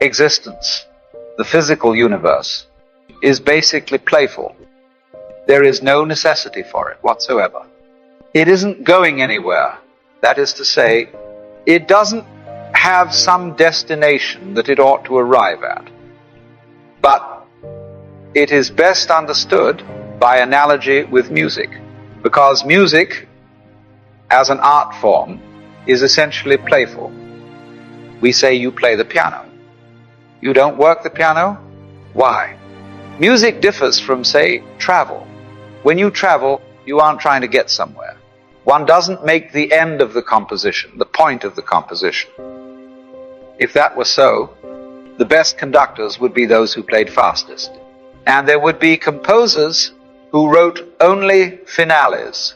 existence, the physical universe, is basically playful. There is no necessity for it whatsoever. It isn't going anywhere. That is to say, it doesn't have some destination that it ought to arrive at. But it is best understood by analogy with music, because music, as an art form, is essentially playful. We say you play the piano. You don't work the piano? Why? Music differs from, say, travel. When you travel, you aren't trying to get somewhere. One doesn't make the end of the composition, the point of the composition. If that were so, the best conductors would be those who played fastest. And there would be composers who wrote only finales.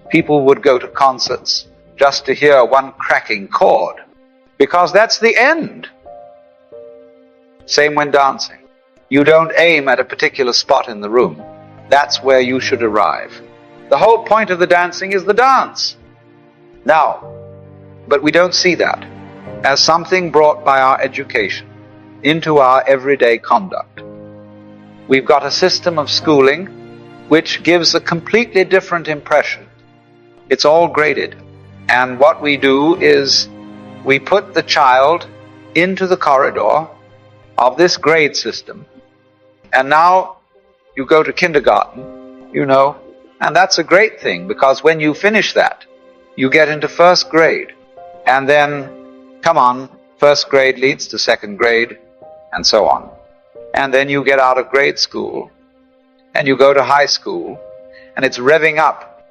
People would go to concerts just to hear one cracking chord, because that's the end. Same when dancing. You don't aim at a particular spot in the room. That's where you should arrive. The whole point of the dancing is the dance. Now, but we don't see that as something brought by our education into our everyday conduct. We've got a system of schooling which gives a completely different impression. It's all graded. And what we do is we put the child into the corridor of this grade system. And now you go to kindergarten, and that's a great thing, because when you finish that, you get into first grade. And then, first grade leads to second grade, and so on. And then you get out of grade school, and you go to high school, and it's revving up.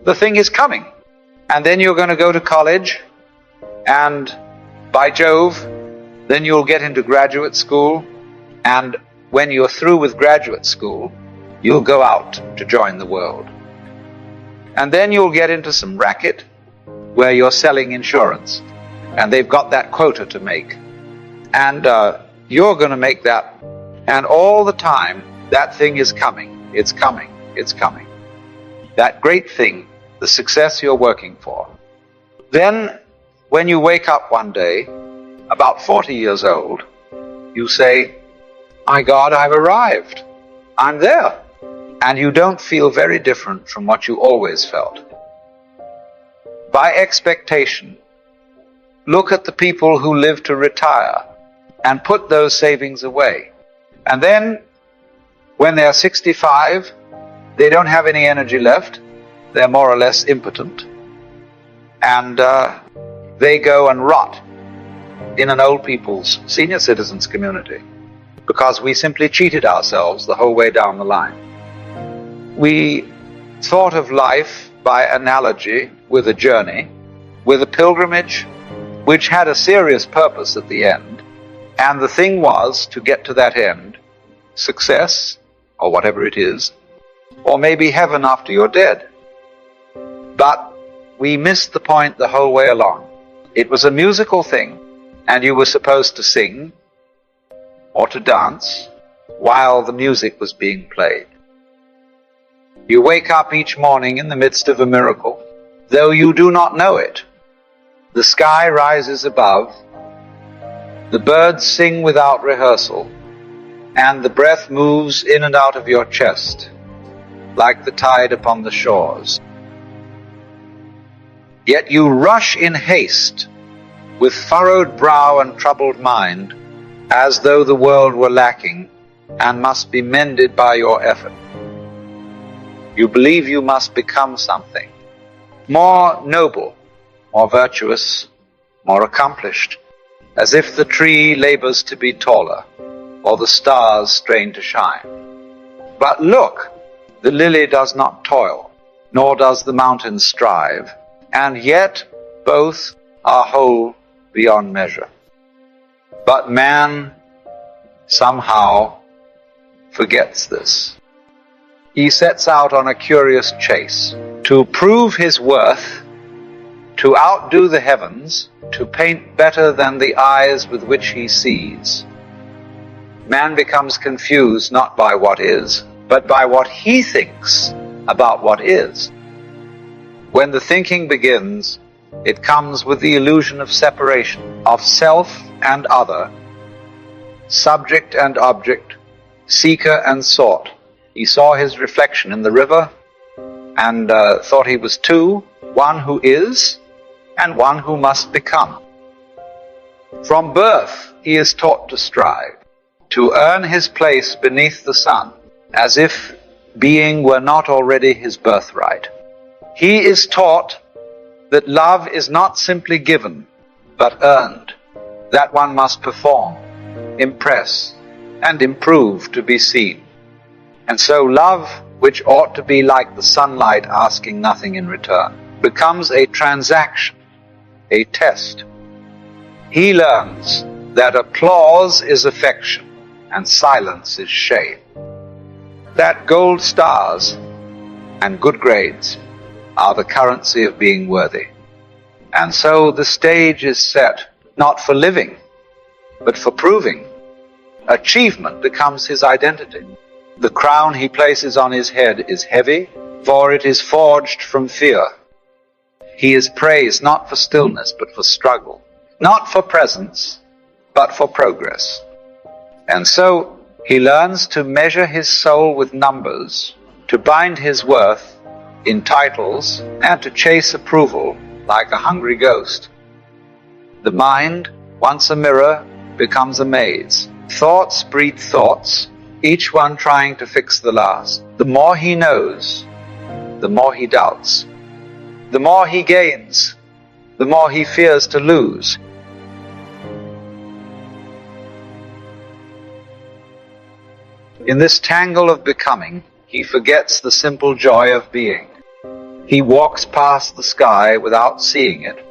The thing is coming. And then you're going to go to college, and by Jove, then you'll get into graduate school, and when you're through with graduate school, you'll go out to join the world. And then you'll get into some racket where you're selling insurance, and they've got that quota to make. And you're going to make that. And all the time, that thing is coming. It's coming. It's coming. That great thing, the success you're working for. Then, when you wake up one day, about 40 years old, you say, my God, I've arrived. I'm there. And you don't feel very different from what you always felt. By expectation, look at the people who live to retire and put those savings away. And then, when they're 65, they don't have any energy left. They're more or less impotent. And they go and rot in an old people's senior citizens community, because we simply cheated ourselves the whole way down the line. We thought of life by analogy with a journey, with a pilgrimage, which had a serious purpose at the end, and the thing was to get to that end, success, or whatever it is, or maybe heaven after you're dead. But we missed the point the whole way along. It was a musical thing, and you were supposed to sing or to dance while the music was being played. You wake up each morning in the midst of a miracle, though you do not know it. The sky rises above, the birds sing without rehearsal, and the breath moves in and out of your chest, like the tide upon the shores. Yet you rush in haste, with furrowed brow and troubled mind, as though the world were lacking and must be mended by your effort. You believe you must become something more noble, more virtuous, more accomplished, as if the tree labors to be taller, or the stars strain to shine. But look, the lily does not toil, nor does the mountain strive, and yet both are whole beyond measure. But man somehow forgets this. He sets out on a curious chase to prove his worth, to outdo the heavens, to paint better than the eyes with which he sees. Man becomes confused not by what is, but by what he thinks about what is. When the thinking begins, it comes with the illusion of separation, of self and other, subject and object, seeker and sought. He saw his reflection in the river and thought he was two, one who is and one who must become. From birth, he is taught to strive, to earn his place beneath the sun, as if being were not already his birthright. He is taught that love is not simply given, but earned, that one must perform, impress, and improve to be seen. And so love, which ought to be like the sunlight asking nothing in return, becomes a transaction, a test. He learns that applause is affection and silence is shame, that gold stars and good grades are the currency of being worthy. And so the stage is set not for living, but for proving. Achievement becomes his identity. The crown he places on his head is heavy, for it is forged from fear. He is praised not for stillness, but for struggle, not for presence, but for progress. And so he learns to measure his soul with numbers, to bind his worth in titles, and to chase approval like a hungry ghost. The mind, once a mirror, becomes a maze. Thoughts breed thoughts, each one trying to fix the last. The more he knows, the more he doubts. The more he gains, the more he fears to lose. In this tangle of becoming, he forgets the simple joy of being. He walks past the sky without seeing it,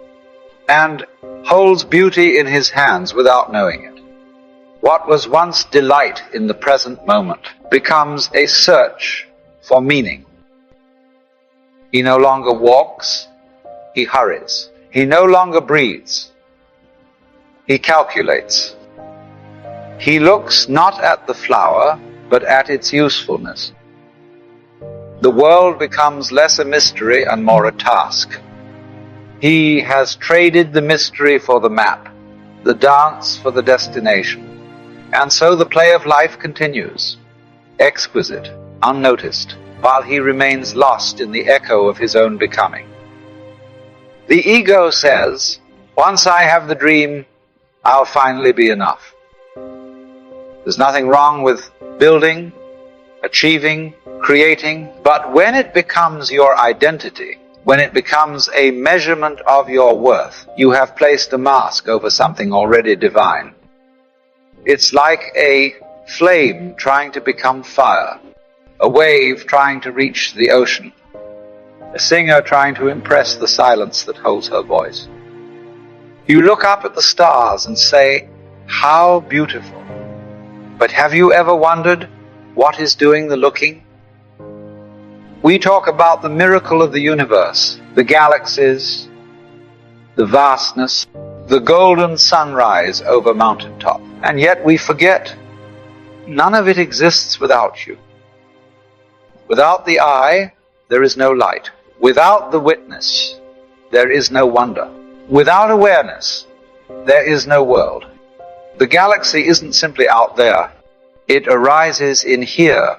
and holds beauty in his hands without knowing it. What was once delight in the present moment becomes a search for meaning. He no longer walks, he hurries. He no longer breathes, he calculates. He looks not at the flower, but at its usefulness. The world becomes less a mystery and more a task. He has traded the mystery for the map, the dance for the destination. And so the play of life continues, exquisite, unnoticed, while he remains lost in the echo of his own becoming. The ego says, once I have the dream, I'll finally be enough. There's nothing wrong with building, achieving, creating, but when it becomes your identity, when it becomes a measurement of your worth, you have placed a mask over something already divine. It's like a flame trying to become fire, a wave trying to reach the ocean, a singer trying to impress the silence that holds her voice. You look up at the stars and say, how beautiful. But have you ever wondered what is doing the looking? We talk about the miracle of the universe, the galaxies, the vastness, the golden sunrise over mountaintop. And yet we forget none of it exists without you. Without the eye, there is no light. Without the witness, there is no wonder. Without awareness, there is no world. The galaxy isn't simply out there. It arises in here,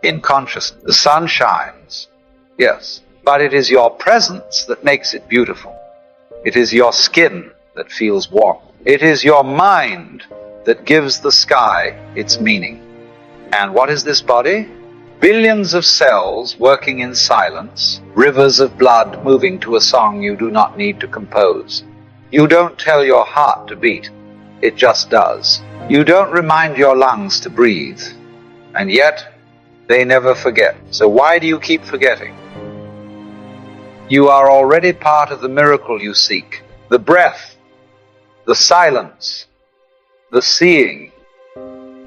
in consciousness. The sun shines, yes, but it is your presence that makes it beautiful. It is your skin that feels warm. It is your mind that gives the sky its meaning. And what is this body? Billions of cells working in silence, rivers of blood moving to a song you do not need to compose. You don't tell your heart to beat, it just does. You don't remind your lungs to breathe, and yet they never forget. So why do you keep forgetting? You are already part of the miracle you seek. The breath, the silence, the seeing.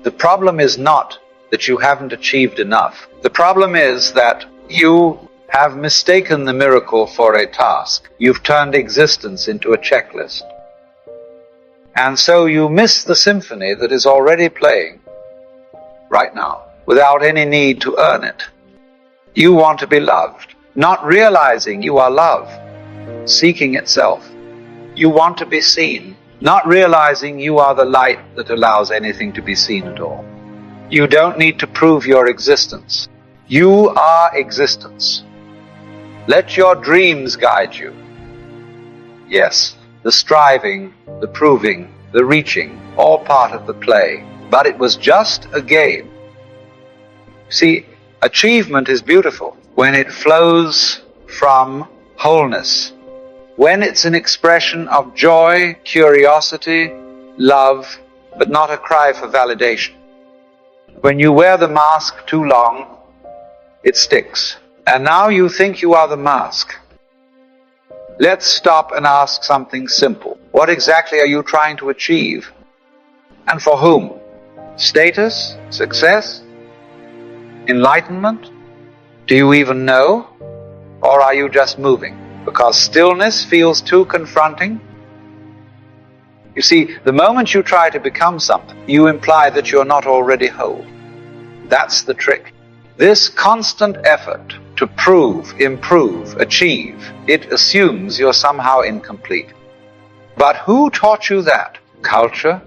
The problem is not that you haven't achieved enough. The problem is that you have mistaken the miracle for a task. You've turned existence into a checklist. And so you miss the symphony that is already playing right now, without any need to earn it. You want to be loved, not realizing you are love, seeking itself. You want to be seen, not realizing you are the light that allows anything to be seen at all. You don't need to prove your existence. You are existence. Let your dreams guide you. Yes, the striving, the proving, the reaching, all part of the play. But it was just a game. See, achievement is beautiful when it flows from wholeness, when it's an expression of joy, curiosity, love, but not a cry for validation. When you wear the mask too long, it sticks. And now you think you are the mask. Let's stop and ask something simple. What exactly are you trying to achieve? And for whom? Status? Success? Enlightenment? Do you even know? Or are you just moving? Because stillness feels too confronting? You see, the moment you try to become something, you imply that you're not already whole. That's the trick. This constant effort to prove, improve, achieve, it assumes you're somehow incomplete. But who taught you that? Culture?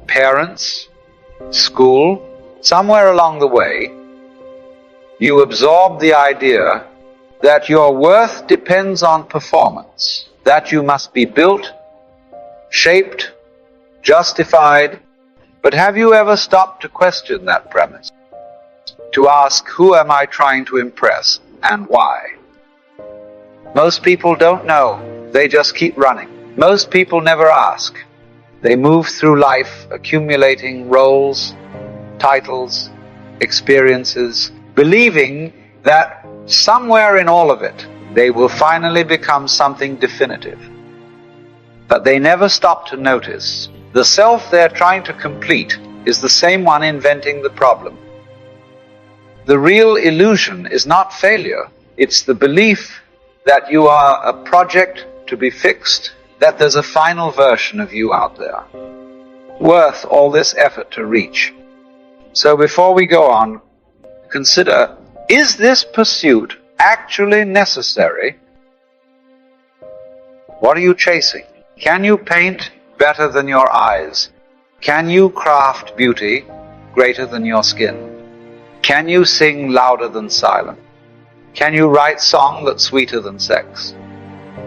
Parents? School? Somewhere along the way, you absorb the idea that your worth depends on performance, that you must be built, shaped, justified. But have you ever stopped to question that premise? To ask, who am I trying to impress and why? Most people don't know. They just keep running. Most people never ask. They move through life accumulating roles, titles, experiences, believing that somewhere in all of it, they will finally become something definitive. But they never stop to notice the self they're trying to complete is the same one inventing the problem. The real illusion is not failure. It's the belief that you are a project to be fixed, that there's a final version of you out there, worth all this effort to reach. So before we go on, consider, is this pursuit actually necessary? What are you chasing? Can you paint better than your eyes? Can you craft beauty greater than your skin? Can you sing louder than silence? Can you write song that's sweeter than sex?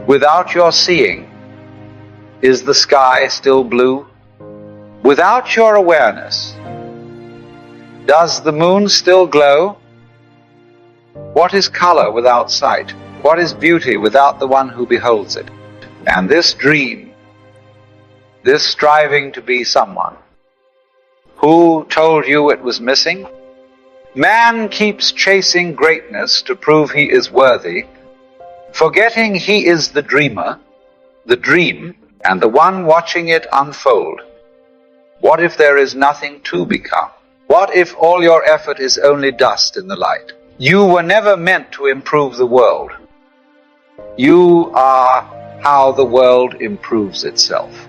Without your seeing, is the sky still blue? Without your awareness, does the moon still glow? What is color without sight? What is beauty without the one who beholds it? And this dream, this striving to be someone, who told you it was missing? Man keeps chasing greatness to prove he is worthy, forgetting he is the dreamer, the dream, and the one watching it unfold. What if there is nothing to become? What if all your effort is only dust in the light? You were never meant to improve the world. You are how the world improves itself.